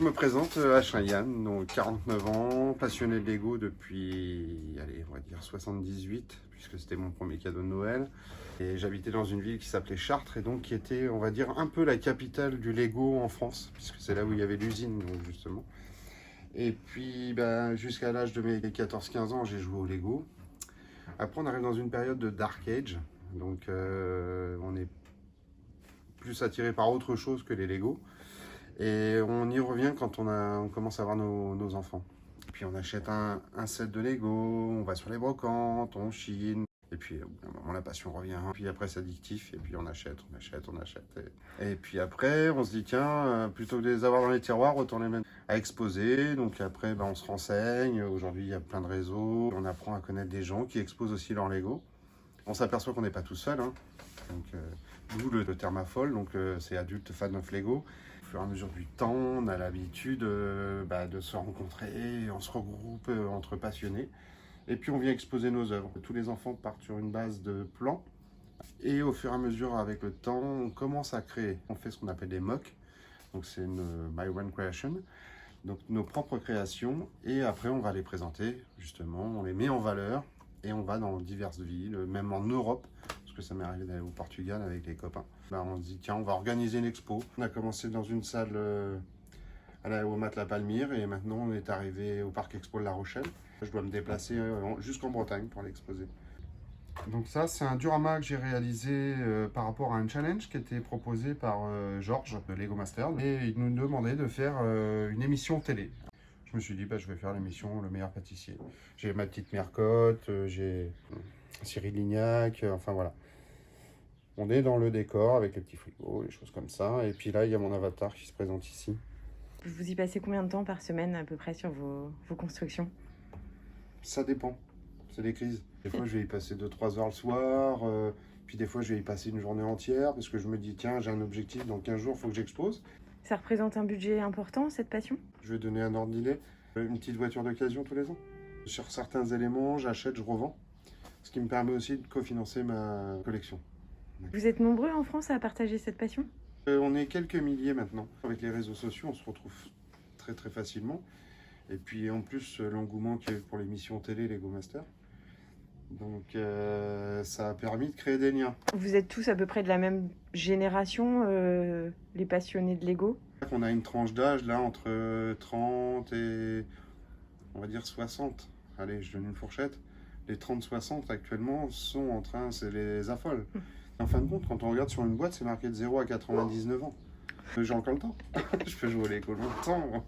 je me présente, Ashraf Yann, donc 49 ans, passionné de Lego depuis, allez, on va dire 78, puisque c'était mon premier cadeau de Noël. Et j'habitais dans une ville qui s'appelait Chartres, et donc qui était, on va dire, un peu la capitale du Lego en France, puisque c'est là où il y avait l'usine, donc, justement. Et puis, jusqu'à l'âge de mes 14-15 ans, j'ai joué au Lego. Après, on arrive dans une période de Dark Age, donc on est plus attiré par autre chose que les Lego. Et on y revient quand on commence à avoir nos enfants. Et puis on achète un set de Lego, on va sur les brocantes, on chine. Et puis au bout d'un moment, la passion revient. Puis après, c'est addictif. Et puis on achète. Et puis après, on se dit, tiens, plutôt que de les avoir dans les tiroirs, autant les mettre à exposer. Donc après, on se renseigne. Aujourd'hui, il y a plein de réseaux. On apprend à connaître des gens qui exposent aussi leurs Lego. On s'aperçoit qu'on n'est pas tout seul. Donc, d'où le Thermafol. Donc c'est Adult Fan of Lego. Au fur et à mesure du temps, on a l'habitude de se rencontrer, on se regroupe entre passionnés. Et puis on vient exposer nos œuvres. Tous les enfants partent sur une base de plans. Et au fur et à mesure, avec le temps, on commence à créer. On fait ce qu'on appelle des mocks. Donc c'est une My One Creation. Donc nos propres créations. Et après, on va les présenter, justement. On les met en valeur. Et on va dans diverses villes, même en Europe. Parce que ça m'est arrivé d'aller au Portugal avec les copains. On se dit, tiens, on va organiser une expo. On a commencé dans une salle au Mat-la-Palmyre et maintenant on est arrivé au Parc Expo de La Rochelle. Je dois me déplacer jusqu'en Bretagne pour l'exposer. Donc ça, c'est un diorama que j'ai réalisé par rapport à un challenge qui était proposé par Georges de Lego Master. Et il nous demandait de faire une émission télé. Je me suis dit, je vais faire l'émission Le Meilleur Pâtissier. J'ai ma petite Mercotte, j'ai Cyril Lignac, enfin voilà. On est dans le décor avec les petits frigos, les choses comme ça. Et puis là, il y a mon avatar qui se présente ici. Vous y passez combien de temps par semaine à peu près sur vos constructions? Ça dépend. C'est des crises. Des fois, je vais y passer 2-3 heures le soir. Puis des fois, je vais y passer une journée entière parce que je me dis, tiens, j'ai un objectif, dans 15 jours, il faut que j'expose. Ça représente un budget important, cette passion? Je vais donner un ordre d'idée. Une petite voiture d'occasion tous les ans. Sur certains éléments, j'achète, je revends. Ce qui me permet aussi de cofinancer ma collection. Vous êtes nombreux en France à partager cette passion? On est quelques milliers maintenant. Avec les réseaux sociaux, on se retrouve très très facilement. Et puis en plus, l'engouement qu'il y a eu pour l'émission télé Lego Master. Donc ça a permis de créer des liens. Vous êtes tous à peu près de la même génération, les passionnés de Lego? On a une tranche d'âge là entre 30 et on va dire 60. Allez, je donne une fourchette. Les 30-60 actuellement sont en train, c'est les affoles. En fin de compte, quand on regarde sur une boîte, c'est marqué de 0 à 99 ans. J'ai encore le temps. Je peux jouer à Lego longtemps.